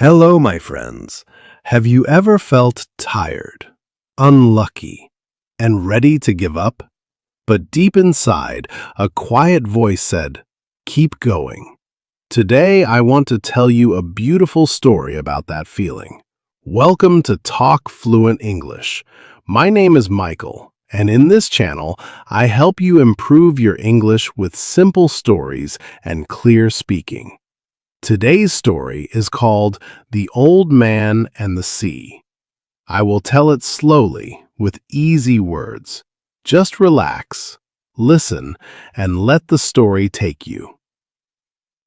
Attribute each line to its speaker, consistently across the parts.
Speaker 1: Hello, my friends. Have you ever felt tired, unlucky, and ready to give up? But deep inside, a quiet voice said, "Keep going." Today, I want to tell you a beautiful story about that feeling. Welcome to Talk Fluent English. My name is Michael, and in this channel, I help you improve your English with simple stories and clear speaking. Today's story is called The Old Man and the Sea. I will tell it slowly with easy words. Just relax, listen, and let the story take you.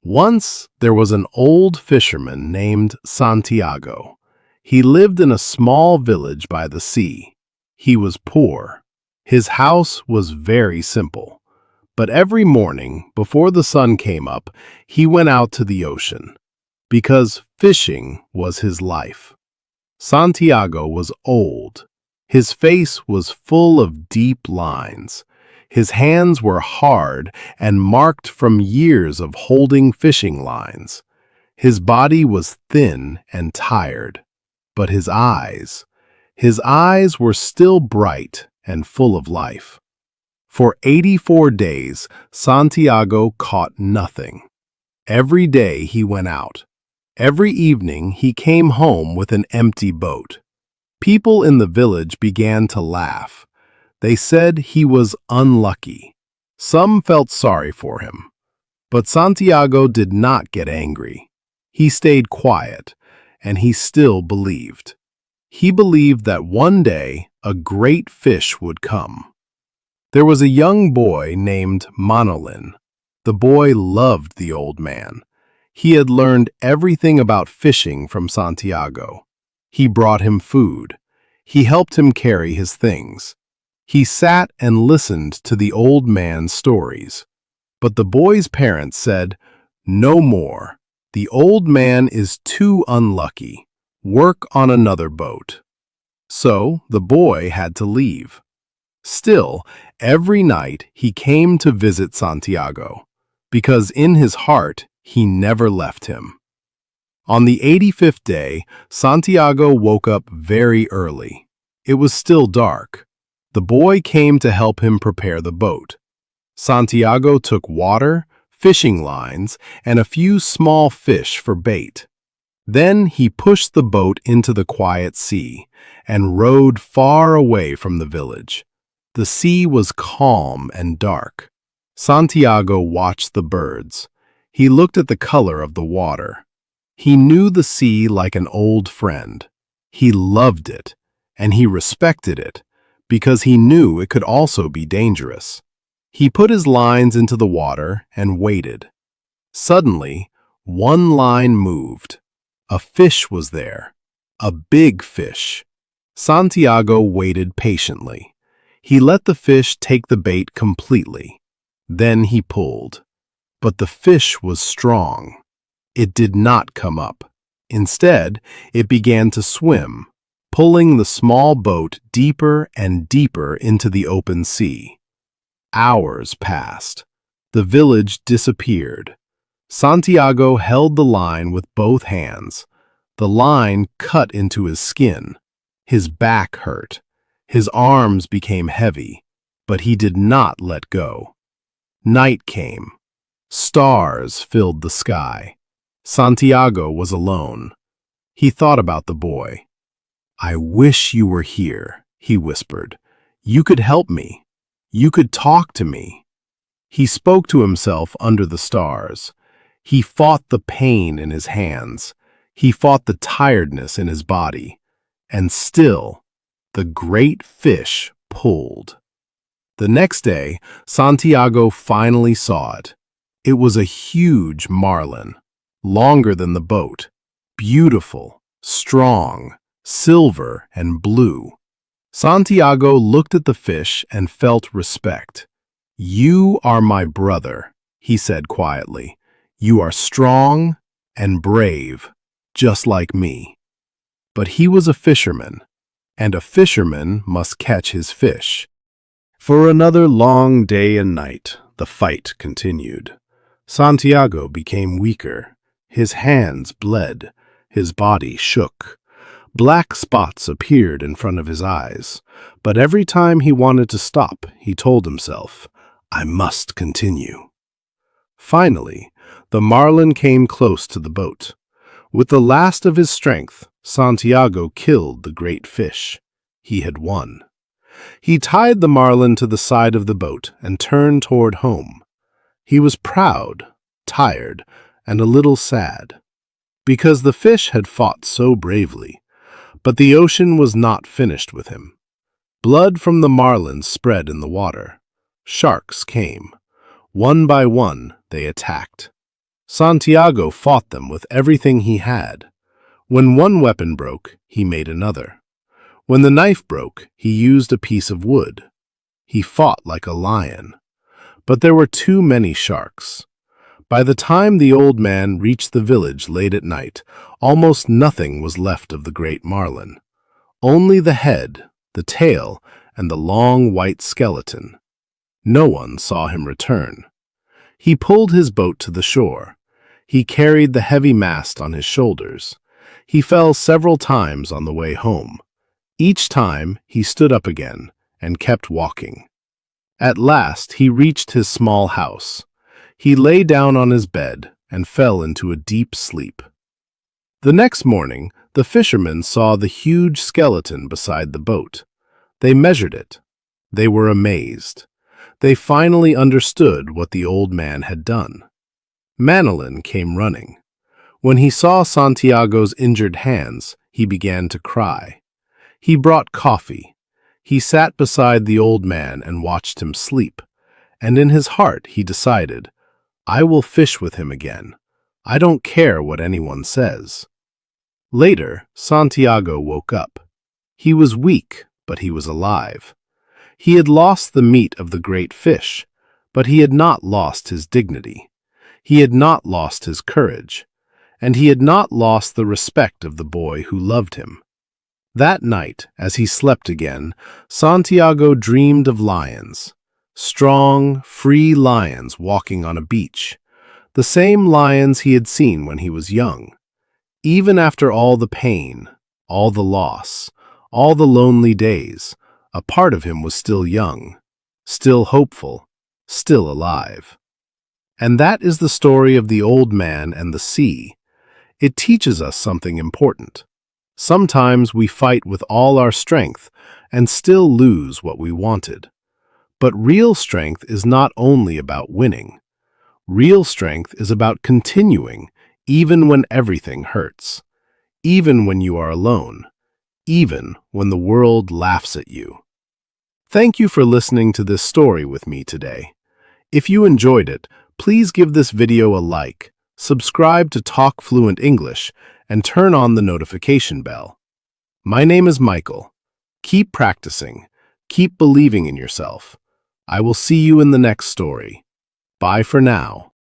Speaker 1: Once there was an old fisherman named Santiago. He lived in a small village by the sea. He was poor. His house was very simple. But every morning, before the sun came up, he went out to the ocean, because fishing was his life. Santiago was old. His face was full of deep lines. His hands were hard and marked from years of holding fishing lines. His body was thin and tired, but his eyes were still bright and full of life. For 84 days, Santiago caught nothing. Every day he went out. Every evening he came home with an empty boat. People in the village began to laugh. They said he was unlucky. Some felt sorry for him. But Santiago did not get angry. He stayed quiet, and he still believed. He believed that one day a great fish would come. There was a young boy named Manolin. The boy loved the old man. He had learned everything about fishing from Santiago. He brought him food. He helped him carry his things. He sat and listened to the old man's stories. But the boy's parents said, "No more. The old man is too unlucky. Work on another boat." So the boy had to leave. Still, every night he came to visit Santiago, because in his heart he never left him. On the 85th day, Santiago woke up very early. It was still dark. The boy came to help him prepare the boat. Santiago took water, fishing lines, and a few small fish for bait. Then he pushed the boat into the quiet sea and rowed far away from the village. The sea was calm and dark. Santiago watched the birds. He looked at the color of the water. He knew the sea like an old friend. He loved it, and he respected it, because he knew it could also be dangerous. He put his lines into the water and waited. Suddenly, one line moved. A fish was there, a big fish. Santiago waited patiently. He let the fish take the bait completely. Then he pulled. But the fish was strong. It did not come up. Instead, it began to swim, pulling the small boat deeper and deeper into the open sea. Hours passed. The village disappeared. Santiago held the line with both hands. The line cut into his skin. His back hurt. His arms became heavy, but he did not let go. Night came. Stars filled the sky. Santiago was alone. He thought about the boy. "I wish you were here," he whispered. "You could help me. You could talk to me." He spoke to himself under the stars. He fought the pain in his hands. He fought the tiredness in his body. And still, the great fish pulled. The next day, Santiago finally saw it. It was a huge marlin, longer than the boat, beautiful, strong, silver and blue. Santiago looked at the fish and felt respect. "You are my brother," he said quietly. "You are strong and brave, just like me." But he was a fisherman, and a fisherman must catch his fish. For another long day and night, the fight continued. Santiago became weaker. His hands bled. His body shook. Black spots appeared in front of his eyes, but every time he wanted to stop, he told himself, "I must continue." Finally, the marlin came close to the boat. With the last of his strength, Santiago killed the great fish. He had won. He tied the marlin to the side of the boat and turned toward home. He was proud, tired, and a little sad, because the fish had fought so bravely. But the ocean was not finished with him. Blood from the marlin spread in the water. Sharks came. One by one, they attacked. Santiago fought them with everything he had. When one weapon broke, he made another. When the knife broke, he used a piece of wood. He fought like a lion. But there were too many sharks. By the time the old man reached the village late at night, almost nothing was left of the great marlin. Only the head, the tail, and the long white skeleton. No one saw him return. He pulled his boat to the shore. He carried the heavy mast on his shoulders. He fell several times on the way home. Each time, he stood up again and kept walking. At last, he reached his small house. He lay down on his bed and fell into a deep sleep. The next morning, the fishermen saw the huge skeleton beside the boat. They measured it. They were amazed. They finally understood what the old man had done. Manolin came running. When he saw Santiago's injured hands, he began to cry. He brought coffee. He sat beside the old man and watched him sleep. And in his heart he decided, "I will fish with him again. I don't care what anyone says." Later, Santiago woke up. He was weak, but he was alive. He had lost the meat of the great fish, but he had not lost his dignity. He had not lost his courage, and he had not lost the respect of the boy who loved him. That night, as he slept again, Santiago dreamed of lions. Strong, free lions walking on a beach. The same lions he had seen when he was young. Even after all the pain, all the loss, all the lonely days, a part of him was still young, still hopeful, still alive. And that is the story of the old man and the sea. It teaches us something important. Sometimes we fight with all our strength and still lose what we wanted. But real strength is not only about winning. Real strength is about continuing, even when everything hurts, even when you are alone, even when the world laughs at you. Thank you for listening to this story with me today. If you enjoyed it, please give this video a like, subscribe to Talk Fluent English, and turn on the notification bell. My name is Michael. Keep practicing. Keep believing in yourself. I will see you in the next story. Bye for now.